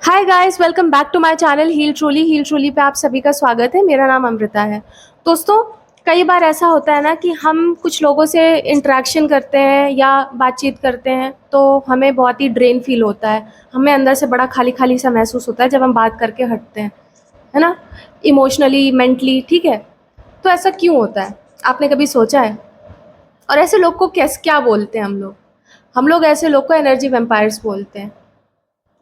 Hi guys, welcome back to my channel heal truly पे आप सभी का स्वागत है। मेरा नाम अमृता है। दोस्तों, कई बार ऐसा होता है ना कि हम कुछ लोगों से इंटरेक्शन करते हैं या बातचीत करते हैं तो हमें बहुत ही ड्रेन फील होता है। हमें अंदर से बड़ा खाली खाली सा महसूस होता है जब हम बात करके हटते हैं, है ना? इमोशनली, मेंटली, ठीक है। तो ऐसा क्यों होता है? आपने कभी सोचा है? और ऐसे लोग को कैस क्या बोलते हैं हम लोग ऐसे लोग को एनर्जी वेम्पायर्स बोलते हैं,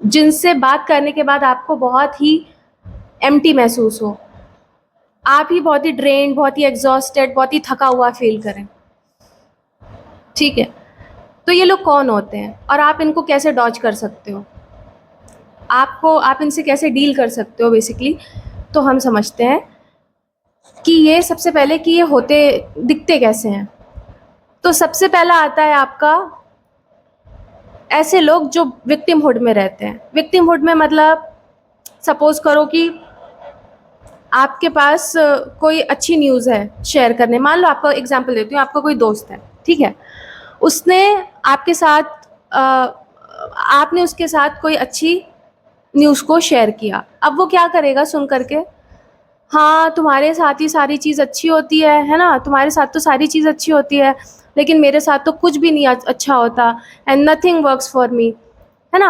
जिनसे बात करने के बाद आपको बहुत ही एम्प्टी महसूस हो, आप ही बहुत ही ड्रेन्ड, बहुत ही एग्जॉस्टेड, बहुत ही थका हुआ फील करें। ठीक है, तो ये लोग कौन होते हैं और आप इनको कैसे डॉज कर सकते हो? आप इनसे कैसे डील कर सकते हो बेसिकली? तो हम समझते हैं कि ये सबसे पहले कि ये होते दिखते कैसे हैं। तो सबसे पहला आता है आपका ऐसे लोग जो विक्टिमहुड में रहते हैं। विक्टिमहुड में मतलब सपोज करो कि आपके पास कोई अच्छी न्यूज़ है शेयर करने। मान लो, आपका एग्जांपल देती हूँ, आपका कोई दोस्त है, ठीक है। उसने आपके साथ आपने उसके साथ कोई अच्छी न्यूज़ को शेयर किया। अब वो क्या करेगा सुन करके? हाँ, तुम्हारे साथ ही सारी चीज़ अच्छी होती है ना? तुम्हारे साथ तो सारी चीज़ अच्छी होती है, लेकिन मेरे साथ तो कुछ भी नहीं अच्छा होता, and nothing works for me, है ना?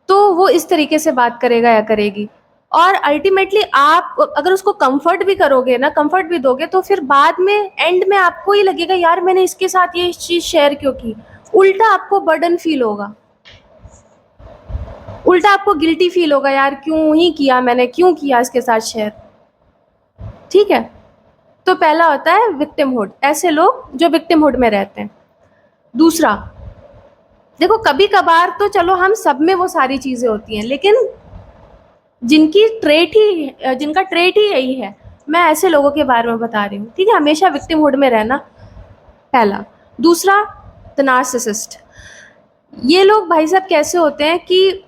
तो वो इस तरीके से बात करेगा या करेगी। और अल्टीमेटली आप अगर उसको कंफर्ट भी करोगे ना, कंफर्ट भी दोगे, तो फिर बाद में एंड में आपको ही लगेगा यार मैंने इसके साथ ये चीज़ शेयर क्यों की। उल्टा आपको बर्डन फील होगा, उल्टा आपको गिल्टी फील होगा, यार क्यों ही किया मैंने, क्यों किया इसके साथ शेयर। ठीक है, तो पहला होता है विक्टिमहुड, ऐसे लोग जो विक्टिमहुड में रहते हैं। दूसरा, देखो कभी कभार तो चलो हम सब में वो सारी चीज़ें होती हैं, लेकिन जिनका ट्रेट ही यही है, मैं ऐसे लोगों के बारे में बता रही हूँ। ठीक है, हमेशा विक्टिमहुड में रहना, पहला। दूसरा, द नार्सिसिस्ट। ये लोग भाई साहब कैसे होते हैं कि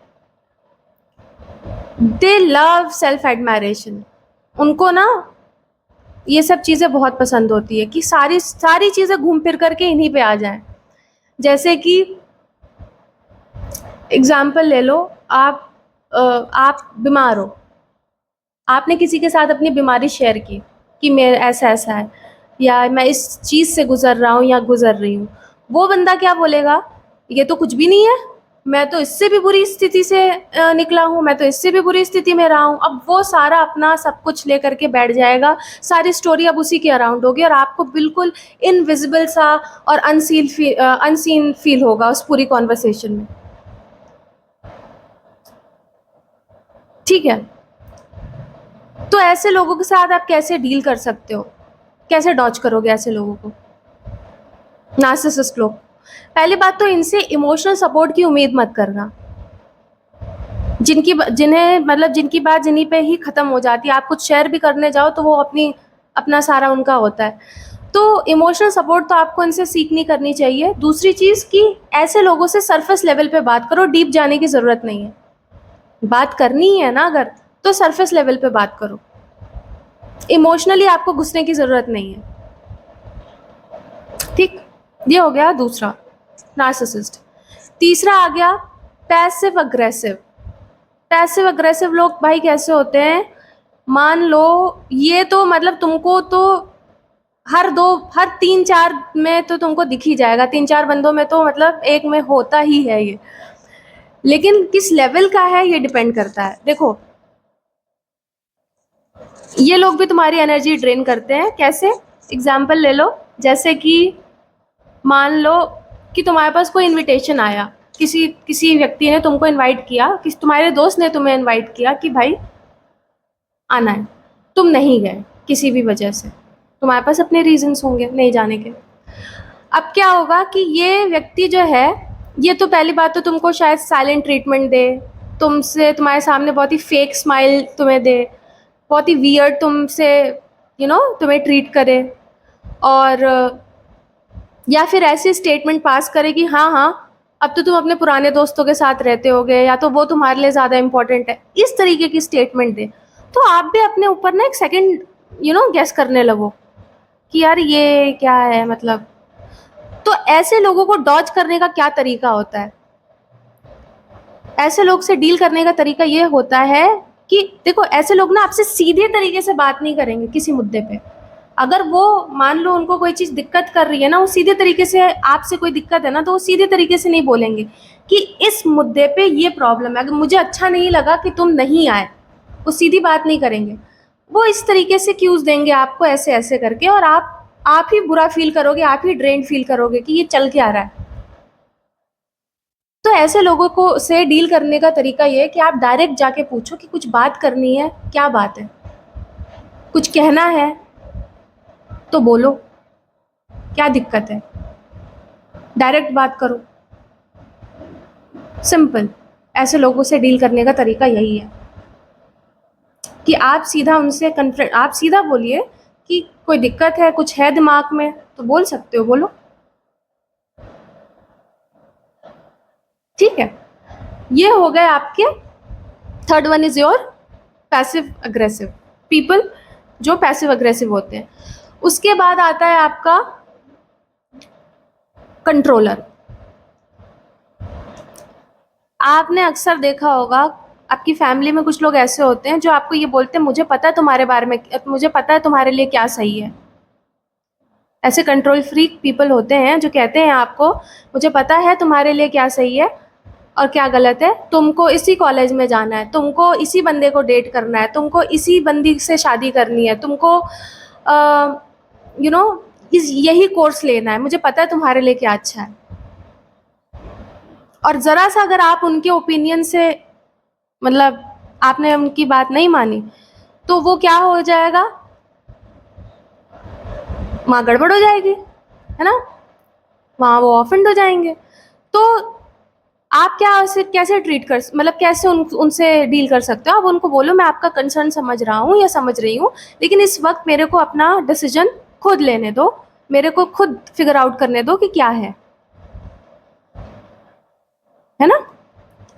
दे लव सेल्फ एडमायरेशन। उनको ना ये सब चीज़ें बहुत पसंद होती है कि सारी सारी चीज़ें घूम फिर करके इन्हीं पे आ जाएं। जैसे कि एग्जाम्पल ले लो, आप बीमार हो, आपने किसी के साथ अपनी बीमारी शेयर की कि मेरा ऐसा ऐसा है, या मैं इस चीज़ से गुजर रहा हूँ या गुजर रही हूँ। वो बंदा क्या बोलेगा? ये तो कुछ भी नहीं है, मैं तो इससे भी बुरी स्थिति से निकला हूँ, मैं तो इससे भी बुरी स्थिति में रहा हूँ। अब वो सारा अपना सब कुछ लेकर के बैठ जाएगा, सारी स्टोरी अब उसी के अराउंड होगी, और आपको बिल्कुल इनविजिबल सा और अनसीन फील होगा उस पूरी कॉन्वर्सेशन में। ठीक है, तो ऐसे लोगों के साथ आप कैसे डील कर सकते हो? कैसे डॉज करोगे ऐसे लोगों को? नार्सिसिस्ट लोग, पहली बात तो इनसे इमोशनल सपोर्ट की उम्मीद मत करना। जिनकी बात जिन्हीं पे ही ख़त्म हो जाती है। आप कुछ शेयर भी करने जाओ तो वो अपना सारा उनका होता है। तो इमोशनल सपोर्ट तो आपको इनसे सीखनी करनी चाहिए। दूसरी चीज़ कि ऐसे लोगों से सरफेस लेवल पे बात करो, डीप जाने की ज़रूरत नहीं है। बात करनी ही है ना अगर, तो सरफेस लेवल पे बात करो, इमोशनली आपको घुसने की ज़रूरत नहीं है। ठीक, ये हो गया दूसरा, नार्सिसिस्ट। तीसरा आ गया पैसिव अग्रेसिव। पैसिव अग्रेसिव लोग भाई कैसे होते हैं? मान लो, ये तो मतलब तुमको तो हर 3-4 में तो तुमको दिख ही जाएगा, 3-4 बंदों में तो मतलब एक में होता ही है ये। लेकिन किस लेवल का है ये डिपेंड करता है। देखो, ये लोग भी तुम्हारी एनर्जी ड्रेन करते हैं। कैसे? एग्जाम्पल ले लो, जैसे कि मान लो कि तुम्हारे पास कोई इनविटेशन आया, किसी किसी व्यक्ति ने तुमको इनवाइट किया, किसी तुम्हारे दोस्त ने तुम्हें इनवाइट किया कि भाई आना है, तुम नहीं गए किसी भी वजह से, तुम्हारे पास अपने रीजंस होंगे नहीं जाने के। अब क्या होगा कि ये व्यक्ति जो है, ये तो पहली बात तो तुमको शायद साइलेंट ट्रीटमेंट दे, तुम्हारे सामने बहुत ही फेक स्माइल तुम्हें दे, बहुत ही वियर्ड तुमसे तुम्हें ट्रीट करे, और या फिर ऐसी स्टेटमेंट पास करे कि हाँ हाँ, अब तो तुम अपने पुराने दोस्तों के साथ रहते होगे, या तो वो तुम्हारे लिए ज़्यादा इम्पोर्टेंट है, इस तरीके की स्टेटमेंट दे। तो आप भी अपने ऊपर ना एक सेकंड गेस करने लगो कि यार ये क्या है मतलब। तो ऐसे लोगों को डॉज करने का क्या तरीका होता है? ऐसे लोग से डील करने का तरीका ये होता है कि देखो, ऐसे लोग ना आपसे सीधे तरीके से बात नहीं करेंगे किसी मुद्दे पे। अगर वो मान लो उनको कोई चीज़ दिक्कत कर रही है ना, वो सीधे तरीके से आपसे कोई दिक्कत है ना, तो वो सीधे तरीके से नहीं बोलेंगे कि इस मुद्दे पे ये प्रॉब्लम है, अगर मुझे अच्छा नहीं लगा कि तुम नहीं आए, वो सीधी बात नहीं करेंगे। वो इस तरीके से क्यूज़ देंगे आपको ऐसे ऐसे करके, और आप ही बुरा फील करोगे, आप ही ड्रेन फील करोगे कि ये चल क्या रहा है। तो ऐसे लोगों को से डील करने का तरीका ये है कि आप डायरेक्ट जाके पूछो कि कुछ बात करनी है, क्या बात है, कुछ कहना है तो बोलो, क्या दिक्कत है, डायरेक्ट बात करो, सिंपल। ऐसे लोगों से डील करने का तरीका यही है कि आप सीधा उनसे आप सीधा बोलिए कि कोई दिक्कत है, कुछ है दिमाग में, तो बोल सकते हो, बोलो, ठीक है। ये हो गए आपके। Third one is your passive aggressive people, जो पैसिव अग्रेसिव होते हैं। उसके बाद आता है आपका कंट्रोलर। आपने अक्सर देखा होगा, आपकी फैमिली में कुछ लोग ऐसे होते हैं जो आपको ये बोलते हैं, मुझे पता है तुम्हारे बारे में, मुझे पता है तुम्हारे लिए क्या सही है। ऐसे कंट्रोल फ्रीक पीपल होते हैं जो कहते हैं आपको, मुझे पता है तुम्हारे लिए क्या सही है और क्या गलत है, तुमको इसी कॉलेज में जाना है, तुमको इसी बंदे को डेट करना है, तुमको इसी बंदी से शादी करनी है, तुमको यू नो यही कोर्स लेना है, मुझे पता है तुम्हारे लिए क्या अच्छा है। और ज़रा सा अगर आप उनके ओपिनियन से, मतलब आपने उनकी बात नहीं मानी, तो वो क्या हो जाएगा, वहाँ गड़बड़ हो जाएगी, है ना, वहाँ वो ऑफेंड हो जाएंगे। तो आप कैसे ट्रीट कर, मतलब कैसे उनसे डील कर सकते हो। आप उनको बोलो, मैं आपका कंसर्न समझ रहा हूँ या समझ रही हूँ, लेकिन इस वक्त मेरे को अपना डिसीजन खुद लेने दो, मेरे को खुद फिगर आउट करने दो कि क्या है ना।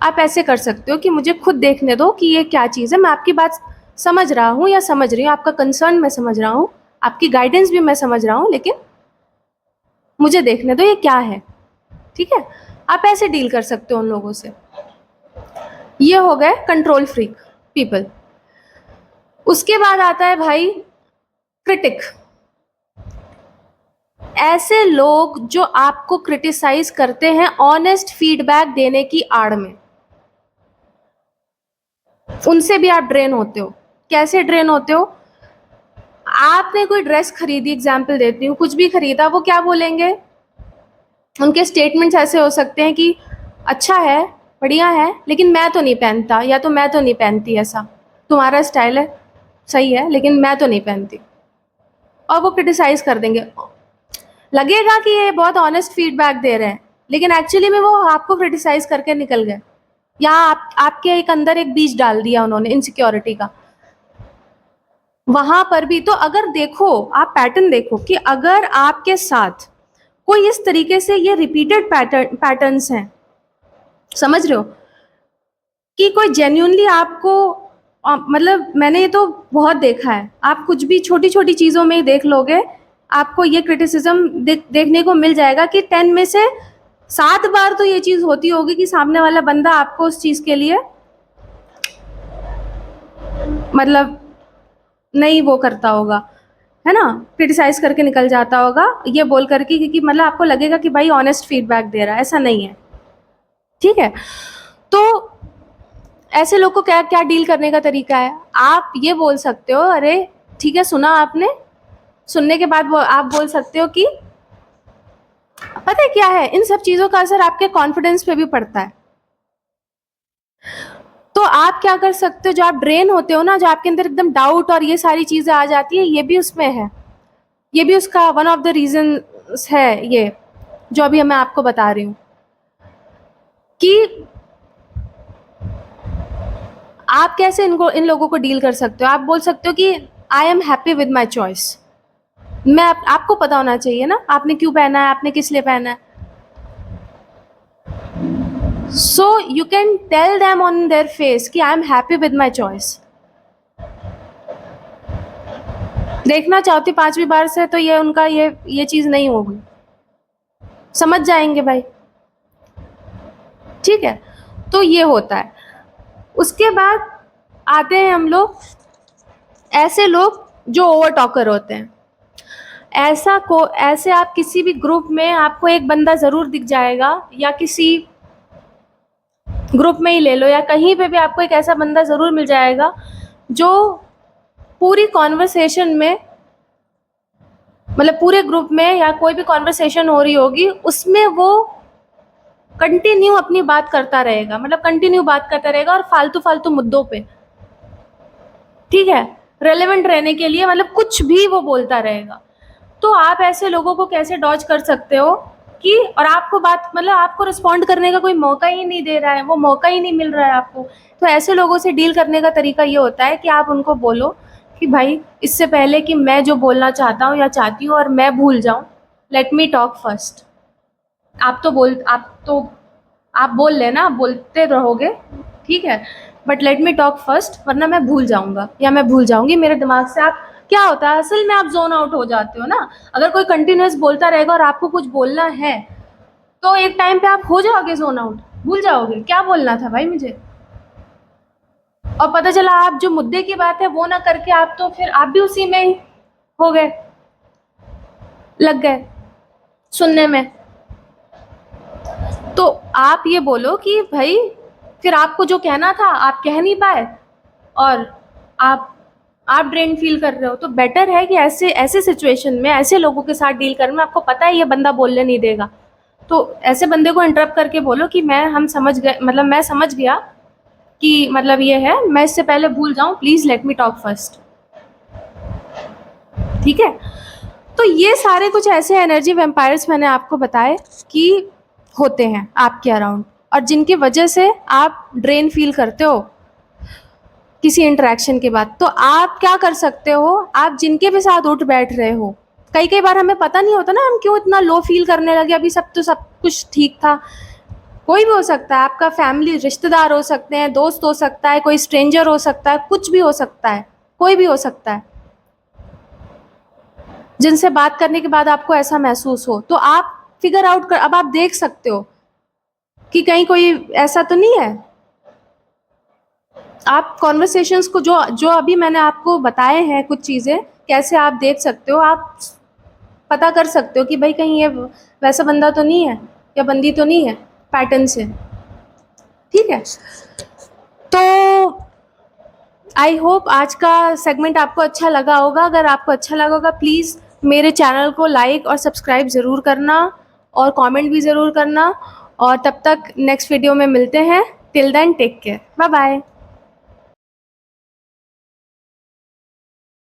आप ऐसे कर सकते हो कि मुझे खुद देखने दो कि ये क्या चीज़ है, मैं आपकी बात समझ रहा हूँ या समझ रही हूँ, आपका कंसर्न मैं समझ रहा हूँ, आपकी गाइडेंस भी मैं समझ रहा हूँ, लेकिन मुझे देखने दो ये क्या है, ठीक है। आप ऐसे डील कर सकते हो उन लोगों से। ये हो गए कंट्रोल फ्रीक पीपल। उसके बाद आता है भाई क्रिटिक। ऐसे लोग जो आपको क्रिटिसाइज करते हैं ऑनेस्ट फीडबैक देने की आड़ में, उनसे भी आप ड्रेन होते हो। कैसे ड्रेन होते हो, आपने कोई ड्रेस खरीदी, एग्जाम्पल देती हूँ, कुछ भी खरीदा, वो क्या बोलेंगे, उनके स्टेटमेंट्स ऐसे हो सकते हैं कि अच्छा है, बढ़िया है, लेकिन मैं तो नहीं पहनता, या तो मैं तो नहीं पहनती, ऐसा तुम्हारा स्टाइल है, सही है, लेकिन मैं तो नहीं पहनती। और वो क्रिटिसाइज कर देंगे। लगेगा कि ये बहुत ऑनेस्ट फीडबैक दे रहे हैं, लेकिन एक्चुअली में वो आपको क्रिटिसाइज करके निकल गए, या आपके एक अंदर एक बीज डाल दिया उन्होंने इनसिक्योरिटी का। वहां पर भी तो अगर देखो, आप पैटर्न देखो कि अगर आपके साथ कोई इस तरीके से, ये रिपीटेड पैटर्न्स हैं, समझ रहे हो, कि कोई जेन्युइनली आपको मतलब मैंने ये तो बहुत देखा है, आप कुछ भी छोटी छोटी चीज़ों में ही देख लोगे, आपको ये क्रिटिसिज्म देखने को मिल जाएगा कि 10 में से 7 बार तो ये चीज़ होती होगी कि सामने वाला बंदा आपको उस चीज़ के लिए मतलब नहीं वो करता होगा, है ना, क्रिटिसाइज करके निकल जाता होगा, ये बोल करके कि मतलब आपको लगेगा कि भाई ऑनेस्ट फीडबैक दे रहा है, ऐसा नहीं है, ठीक है। तो ऐसे लोग को क्या क्या डील करने का तरीका है, आप ये बोल सकते हो, अरे ठीक है, सुना आपने, सुनने के बाद आप बोल सकते हो कि पता है क्या है, इन सब चीज़ों का असर आपके कॉन्फिडेंस पे भी पड़ता है। तो आप क्या कर सकते हो, जो आप ड्रेन होते हो ना, जो आपके अंदर एकदम डाउट और ये सारी चीज़ें आ जाती है, ये भी उसमें है, ये भी उसका वन ऑफ द रीजन है, ये जो अभी मैं आपको बता रही हूँ, कि आप कैसे इन लोगों को डील कर सकते हो। आप बोल सकते हो कि I am happy with my choice. आपको पता होना चाहिए ना, आपने क्यों पहना है, आपने किस लिए पहना है। So you can tell them on their face कि I am happy with my choice. देखना चाहती 5वीं बार से तो ये उनका ये चीज़ नहीं होगी, समझ जाएंगे भाई, ठीक है। तो ये होता है। उसके बाद आते हैं हम लोग ऐसे लोग जो ओवर टॉकर होते हैं। ऐसे आप किसी भी ग्रुप में आपको एक बंदा ज़रूर दिख जाएगा, या किसी ग्रुप में ही ले लो या कहीं पे भी आपको एक ऐसा बंदा ज़रूर मिल जाएगा जो पूरी कॉन्वर्सेशन में, मतलब पूरे ग्रुप में या कोई भी कॉन्वर्सेशन हो रही होगी उसमें वो कंटिन्यू अपनी बात करता रहेगा, मतलब कंटिन्यू बात करता रहेगा और फालतू फालतू मुद्दों पे, ठीक है, रेलेवेंट रहने के लिए मतलब कुछ भी वो बोलता रहेगा। तो आप ऐसे लोगों को कैसे डॉज कर सकते हो कि, और आपको बात मतलब आपको रिस्पॉन्ड करने का कोई मौका ही नहीं दे रहा है, वो मौका ही नहीं मिल रहा है आपको। तो ऐसे लोगों से डील करने का तरीका ये होता है कि आप उनको बोलो कि भाई इससे पहले कि मैं जो बोलना चाहता हूँ या चाहती हूँ और मैं भूल जाऊँ, लेट मी टॉक फर्स्ट। आप बोल लेना, आप बोलते रहोगे, ठीक है, but let me talk first, वरना मैं भूल जाऊंगा या मैं भूल जाऊंगी, मेरे दिमाग से आप, क्या होता है असल में आप जोन आउट हो जाते हो ना। अगर कोई कंटिन्यूस बोलता रहेगा और आपको कुछ बोलना है तो एक टाइम पे आप हो जाओगे जोन आउट, भूल जाओगे क्या बोलना था भाई मुझे, और पता चला आप जो मुद्दे की बात है वो ना करके आप तो फिर आप भी उसी में ही हो गए, लग गए सुनने में। तो आप ये बोलो कि भाई फिर आपको जो कहना था आप कह नहीं पाए और आप ड्रेन फील कर रहे हो, तो बेटर है कि ऐसे सिचुएशन में ऐसे लोगों के साथ डील करने में आपको पता है ये बंदा बोलने नहीं देगा, तो ऐसे बंदे को इंटरप्ट करके बोलो कि हम समझ गए, मतलब मैं समझ गया कि मतलब ये है, मैं इससे पहले भूल जाऊं, please let me talk first, ठीक है। तो ये सारे कुछ ऐसे एनर्जी वैम्पायर्स मैंने आपको बताए कि होते हैं आपके अराउंड, और जिनकी वजह से आप ड्रेन फील करते हो किसी इंटरेक्शन के बाद। तो आप क्या कर सकते हो, आप जिनके भी साथ उठ बैठ रहे हो, कई बार हमें पता नहीं होता ना हम क्यों इतना लो फील करने लगे, अभी सब कुछ ठीक था। कोई भी हो सकता है, आपका फैमिली रिश्तेदार हो सकते हैं, दोस्त हो सकता है, कोई स्ट्रेंजर हो सकता है, कुछ भी हो सकता है, कोई भी हो सकता है जिनसे बात करने के बाद आपको ऐसा महसूस हो। तो आप फिगर आउट कर, अब आप देख सकते हो कि कहीं कोई ऐसा तो नहीं है। आप कॉन्वर्सेशंस को जो जो अभी मैंने आपको बताए हैं कुछ चीज़ें, कैसे आप देख सकते हो, आप पता कर सकते हो कि भाई कहीं ये वैसा बंदा तो नहीं है या बंदी तो नहीं है पैटर्न से, ठीक है। तो आई होप आज का सेगमेंट आपको अच्छा लगा होगा। अगर आपको अच्छा लगा होगा प्लीज़ मेरे चैनल को लाइक और सब्सक्राइब ज़रूर करना और कमेंट भी ज़रूर करना, और तब तक नेक्स्ट वीडियो में मिलते हैं। Till then take care, bye bye.